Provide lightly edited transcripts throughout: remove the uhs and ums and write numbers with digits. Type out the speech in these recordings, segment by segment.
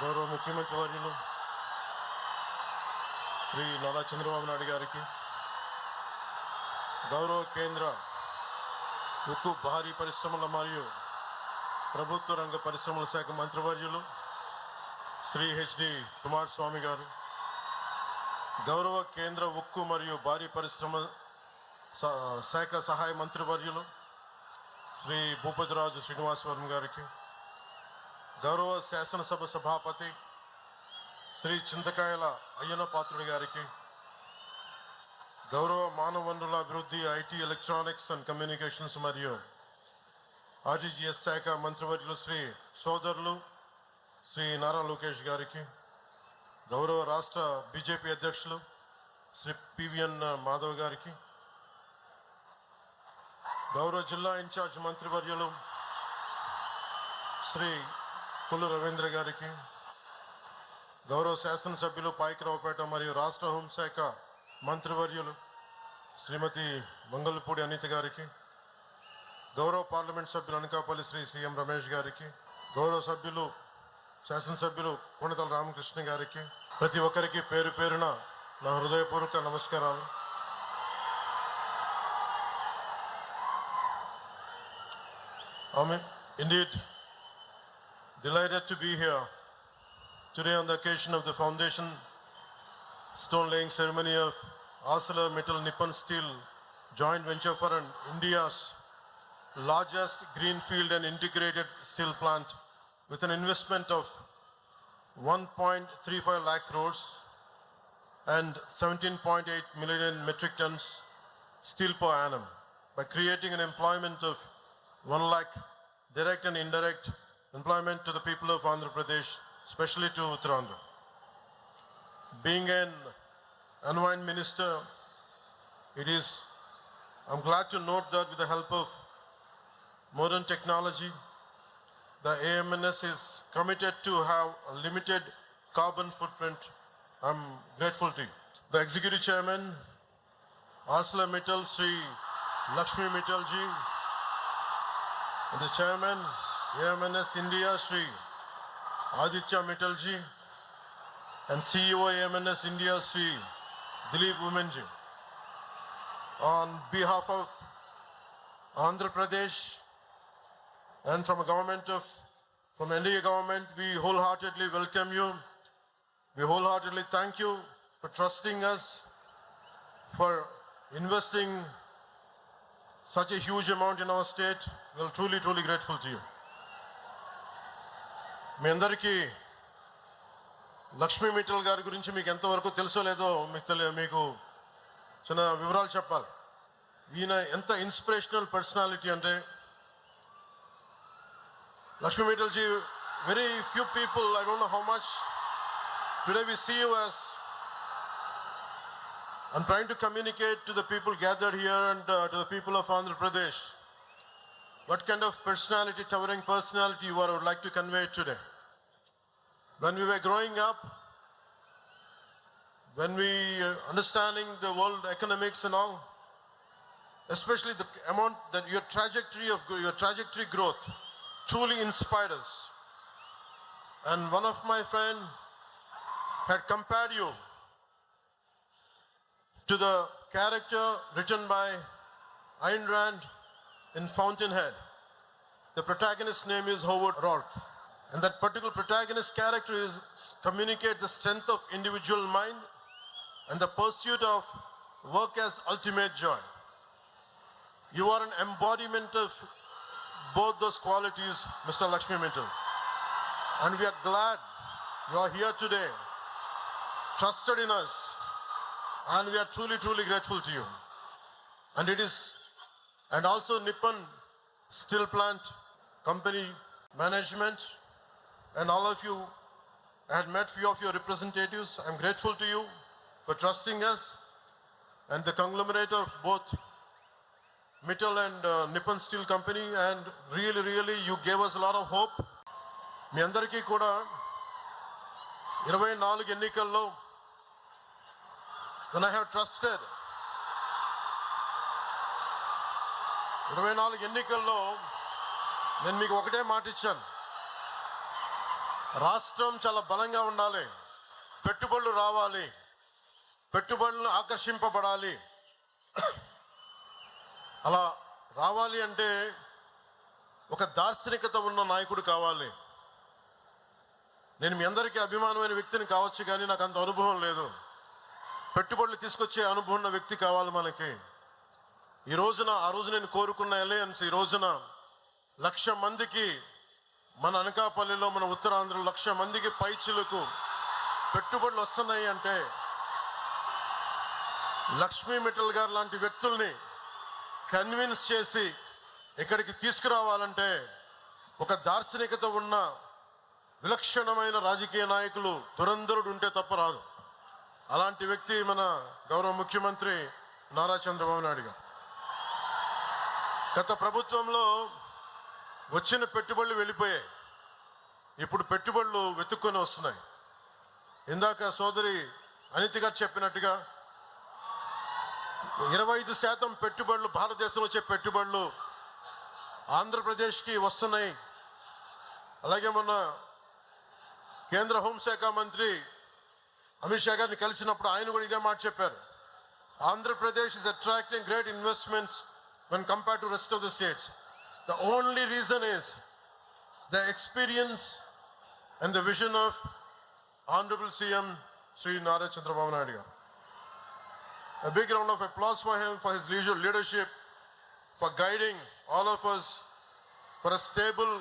గౌరవ ముఖ్యమంత్రి వర్యులు శ్రీ నారా చంద్రబాబు నాయుడు గారికి, గౌరవ కేంద్ర ఉక్కు భారీ పరిశ్రమల మరియు ప్రభుత్వ రంగ పరిశ్రమల శాఖ మంత్రివర్యులు శ్రీ హెచ్డి కుమారస్వామి గారు, గౌరవ కేంద్ర ఉక్కు మరియు భారీ పరిశ్రమ శాఖ సహాయ మంత్రివర్యులు శ్రీ భూపతిరాజు శ్రీనివాసవరం గారికి, గౌరవ శాసనసభ సభాపతి శ్రీ చింతకాయల అయ్యన్న పాత్రుడి గారికి, గౌరవ మానవ వనరుల అభివృద్ధి, ఐటీ, ఎలక్ట్రానిక్స్ అండ్ కమ్యూనికేషన్స్ మరియు ఆర్టీజీఎస్ శాఖ మంత్రివర్యులు శ్రీ సోదరులు శ్రీ నారా లోకేష్ గారికి, గౌరవ రాష్ట్ర బీజేపీ అధ్యక్షులు శ్రీ పివిఎన్ మాధవ్ గారికి, గౌరవ జిల్లా ఇన్ఛార్జ్ మంత్రివర్యులు శ్రీ పుల్లు రవీంద్ర గారికి, గౌరవ శాసనసభ్యులు పాయకరావుపేట మరియు రాష్ట్ర హోంశాఖ మంత్రివర్యులు శ్రీమతి మంగళపూడి అనిత గారికి, గౌరవ పార్లమెంట్ సభ్యులు అనకాపల్లి శ్రీ సిఎం రమేష్ గారికి, గౌరవ సభ్యులు శాసనసభ్యులు కొణితల రామకృష్ణ గారికి, ప్రతి ఒక్కరికి పేరు పేరున నా హృదయపూర్వక నమస్కారాలు. Indeed, delighted to be here today on the occasion of the foundation stone laying ceremony of ArcelorMittal Nippon Steel joint venture for India's largest greenfield and integrated steel plant with an investment of 1.35 lakh crores and 17.8 million metric tons steel per annum by creating an employment of 1 lakh direct and indirect employment to the people of Andhra Pradesh, especially to Uttarakhand. Being an environment minister, I'm glad to note that with the help of modern technology, the AMNS is committed to have a limited carbon footprint. I'm grateful to you. The Executive Chairman, ArcelorMittal, Sri Lakshmi Mittal ji, and the Chairman, AMNS India, Sri Aditya Mittal ji, and CEO AMNS India, Sri Dilip Women ji. On behalf of Andhra Pradesh and from NDA government, we wholeheartedly welcome you. We wholeheartedly thank you for trusting us, for investing such a huge amount in our state. We are truly, truly grateful to you. మీ అందరికీ లక్ష్మీ మిట్టల్ గారి గురించి మీకు ఎంతవరకు తెలుసో లేదో మీకు చిన్న వివరాలు చెప్పాలి. ఈయన ఎంత ఇన్స్పిరేషనల్ పర్సనాలిటీ అంటే, Lakshmi Mittal ji, very few people, I don't know how much, today we see you as, I'm trying to communicate to the people gathered here and to the people of Andhra Pradesh what kind of personality, towering personality you are, I would like to convey today. When we were growing up, when we understanding the world economics and all, especially the amount that your trajectory growth truly inspired us. And one of my friend had compared you to the character written by Ayn Rand in Fountainhead. The protagonist's name is Howard Rourke. And that particular protagonist character communicates the strength of individual mind and the pursuit of work as ultimate joy. You are an embodiment of both those qualities, Mr. Lakshmi Mittal. And we are glad you are here today, trusted in us, and we are truly, truly grateful to you. And also Nippon Steel Plant Company management and all of you, I had met few of your representatives. I'm grateful to you for trusting us, and the conglomerate of both Mittal and Nippon Steel Company, and really you gave us a lot of hope. మీ అందరికీ కూడా 24 ఎన్నికల్లో when I have trusted 24 ఎన్నికల్లో నేను మీకు ఒకటే మాట ఇచ్చాను. రాష్ట్రం చాలా బలంగా ఉండాలి, పెట్టుబడులు రావాలి, పెట్టుబడులను ఆకర్షింపబడాలి. అలా రావాలి అంటే ఒక దార్శనికత ఉన్న నాయకుడు కావాలి. నేను మీ అందరికీ అభిమానమైన వ్యక్తిని కావచ్చు, కానీ నాకు అంత అనుభవం లేదు. పెట్టుబడులు తీసుకొచ్చే అనుభవం ఉన్న వ్యక్తి కావాలి మనకి. ఈ రోజున ఆ రోజు నేను కోరుకున్న అలయన్స్ ఈ రోజున 1,00,000 మందికి మన అనకాపల్లిలో, మన ఉత్తరాంధ్రలో 1,00,000 మందికి పైచిలకు పెట్టుబడులు వస్తున్నాయి అంటే లక్ష్మీ మిట్టల్ గారు లాంటి వ్యక్తుల్ని కన్విన్స్ చేసి ఇక్కడికి తీసుకురావాలంటే ఒక దార్శనికత ఉన్న విలక్షణమైన రాజకీయ నాయకులు, దురంధరుడు ఉంటే తప్ప రాదు. అలాంటి వ్యక్తి మన గౌరవ ముఖ్యమంత్రి నారా చంద్రబాబు నాయుడు గారు. గత ప్రభుత్వంలో వచ్చిన పెట్టుబడులు వెళ్ళిపోయాయి, ఇప్పుడు పెట్టుబడులు వెతుక్కొని వస్తున్నాయి. ఇందాక సోదరి అనిత గారు చెప్పినట్టుగా 25% పెట్టుబడులు, భారతదేశంలో వచ్చే పెట్టుబడులు ఆంధ్రప్రదేశ్కి వస్తున్నాయి. అలాగే మొన్న కేంద్ర హోంశాఖ మంత్రి అమిత్ షా గారిని కలిసినప్పుడు ఆయన కూడా ఇదే మాట చెప్పారు. Andhra Pradesh is attracting great investments when compared to rest of the states. The only reason is the experience and the vision of Honorable CM Sri Nara Chandrababu Naidu garu. A big round of applause for him, for his leadership, for guiding all of us for a stable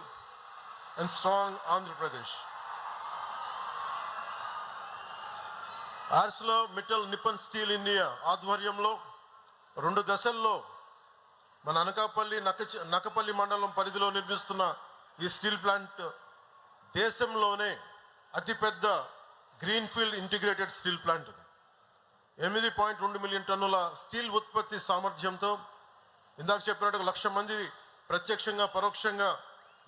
and strong Andhra Pradesh. ArcelorMittal Nippon Steel India ఆధ్వర్యంలో 2 దశల్లో మన అనకాపల్లి నక్కపల్లి మండలం పరిధిలో నిర్మిస్తున్న ఈ steel plant దేశంలోనే అతిపెద్ద greenfield integrated steel plant. 8.2 million టన్నుల స్టీల్ ఉత్పత్తి సామర్థ్యంతో ఇందాక చెప్పినట్టు 1,00,000 మంది ప్రత్యక్షంగా పరోక్షంగా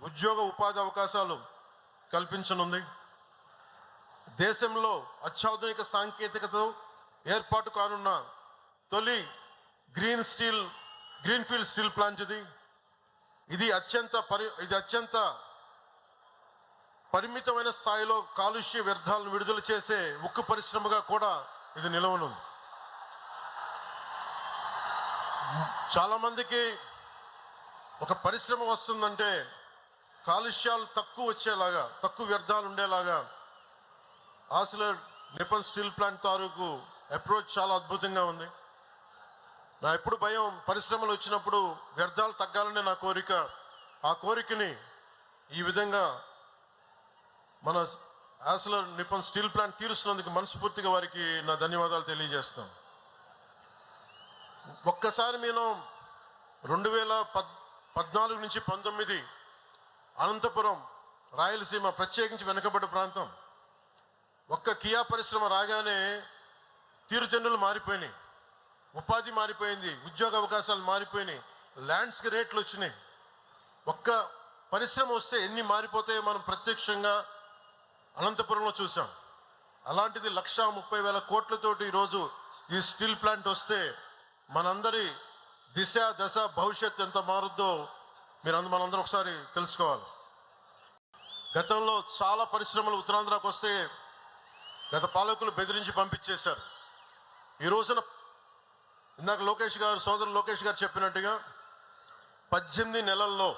ఉద్యోగ ఉపాధి అవకాశాలు కల్పించనుంది. దేశంలో అత్యాధునిక సాంకేతికతతో ఏర్పాటు కానున్న తొలి గ్రీన్ఫీల్డ్ స్టీల్ ప్లాంట్ ఇది అత్యంత పరిమితమైన స్థాయిలో కాలుష్య వ్యర్థాలను విడుదల చేసే ఉక్కు పరిశ్రమగా కూడా ఇది నిలవనుంది. చాలా మందికి ఒక పరిశ్రమ వస్తుందంటే కాలుష్యాలు తక్కువ వచ్చేలాగా, తక్కువ వ్యర్థాలు ఉండేలాగా ఆర్సిలర్ నిప్పన్ స్టీల్ ప్లాంట్ తాలూకు అప్రోచ్ చాలా అద్భుతంగా ఉంది. నా ఎప్పుడు భయం, పరిశ్రమలు వచ్చినప్పుడు వ్యర్థాలు తగ్గాలనే నా కోరిక. ఆ కోరికని ఈ విధంగా మన ఆర్సిలర్ నిప్పన్ స్టీల్ ప్లాంట్ తీరుస్తున్నందుకు మనస్ఫూర్తిగా వారికి నా ధన్యవాదాలు తెలియజేస్తాం. ఒక్కసారి నేను 2014 నుంచి 19 అనంతపురం, రాయలసీమ, ప్రత్యేకించి వెనుకబడ్డ ప్రాంతం, ఒక్క కియా పరిశ్రమ రాగానే తీరుతెన్నులు మారిపోయినాయి, ఉపాధి మారిపోయింది, ఉద్యోగ అవకాశాలు మారిపోయినాయి, ల్యాండ్స్కి రేట్లు వచ్చినాయి. ఒక్క పరిశ్రమ వస్తే ఎన్ని మారిపోతాయో మనం ప్రత్యక్షంగా అనంతపురంలో చూసాం. అలాంటిది 1,30,000 కోట్లతోటి ఈరోజు ఈ స్టీల్ ప్లాంట్ వస్తే మనందరి దిశ దశ భవిష్యత్తు ఎంత మారుద్దో మనందరం ఒకసారి తెలుసుకోవాలి. గతంలో చాలా పరిశ్రమలు ఉత్తరాంధ్రకు వస్తే గత పాలకులు బెదిరించి పంపించేశారు. ఈ రోజున ఇందాక సోదరులు లోకేష్ గారు చెప్పినట్టుగా 18 నెలల్లో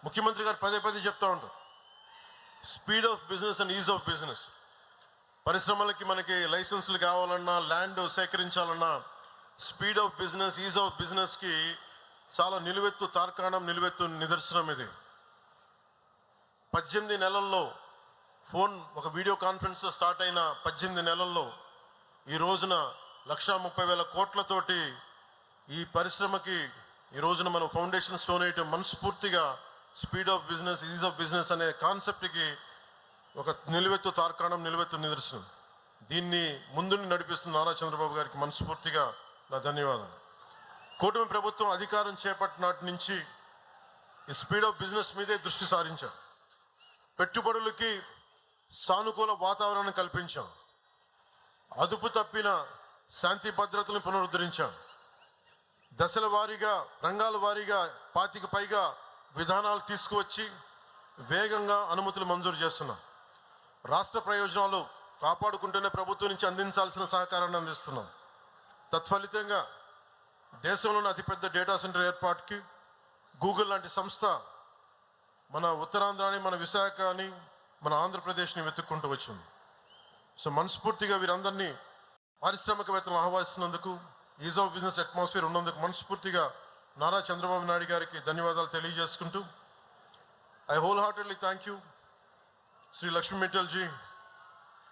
ముఖ్యమంత్రి గారు పదే చెప్తూ ఉంటారు, speed of business and ease of business. పరిశ్రమలకి మనకి లైసెన్సులు కావాలన్నా, ల్యాండ్ సేకరించాలన్నా speed of business, ease of బిజినెస్కి చాలా నిలువెత్తు నిదర్శనం ఇది. 18 నెలల్లో ఒక వీడియో కాన్ఫరెన్స్ స్టార్ట్ అయిన 18 నెలల్లో ఈ రోజున 1,30,000 కోట్లతోటి ఈ పరిశ్రమకి ఈ రోజున మనం ఫౌండేషన్ స్టోన్ వేయటం మనస్ఫూర్తిగా speed of business, ease of business అనే కాన్సెప్ట్కి ఒక నిలువెత్తు నిదర్శనం. దీన్ని ముందుని నడిపిస్తున్న నారా చంద్రబాబు గారికి మనస్ఫూర్తిగా నా ధన్యవాదాలు. కూటమి ప్రభుత్వం అధికారం చేపట్టినాటి నుంచి ఈ స్పీడ్ ఆఫ్ బిజినెస్ మీదే దృష్టి సారించాం. పెట్టుబడులకి సానుకూల వాతావరణం కల్పించాం. అదుపు తప్పిన శాంతి భద్రతలను పునరుద్ధరించాం. దశల వారీగా, రంగాల వారీగా 25 పైగా విధానాలు తీసుకువచ్చి వేగంగా అనుమతులు మంజూరు చేస్తున్నాం. రాష్ట్ర ప్రయోజనాలు కాపాడుకుంటూనే ప్రభుత్వం నుంచి అందించాల్సిన సహకారాన్ని అందిస్తున్నాం. తత్ఫలితంగా దేశంలోని అతిపెద్ద డేటా సెంటర్ ఏర్పాటుకి గూగుల్ లాంటి సంస్థ మన ఉత్తరాంధ్రాని, మన విశాఖని, మన ఆంధ్రప్రదేశ్ని వెతుక్కుంటూ వచ్చింది. సో మనస్ఫూర్తిగా వీరందరినీ పారిశ్రామికవేత్తలను ఆహ్వానిస్తున్నందుకు, ఈజ్ ఆఫ్ బిజినెస్ అట్మాస్ఫియర్ ఉన్నందుకు మనస్ఫూర్తిగా నారా చంద్రబాబు నాయుడు గారికి ధన్యవాదాలు తెలియజేసుకుంటూ, I wholeheartedly thank you, Sri Lakshmi Mittal ji.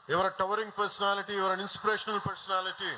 You are a towering personality, you are an inspirational personality.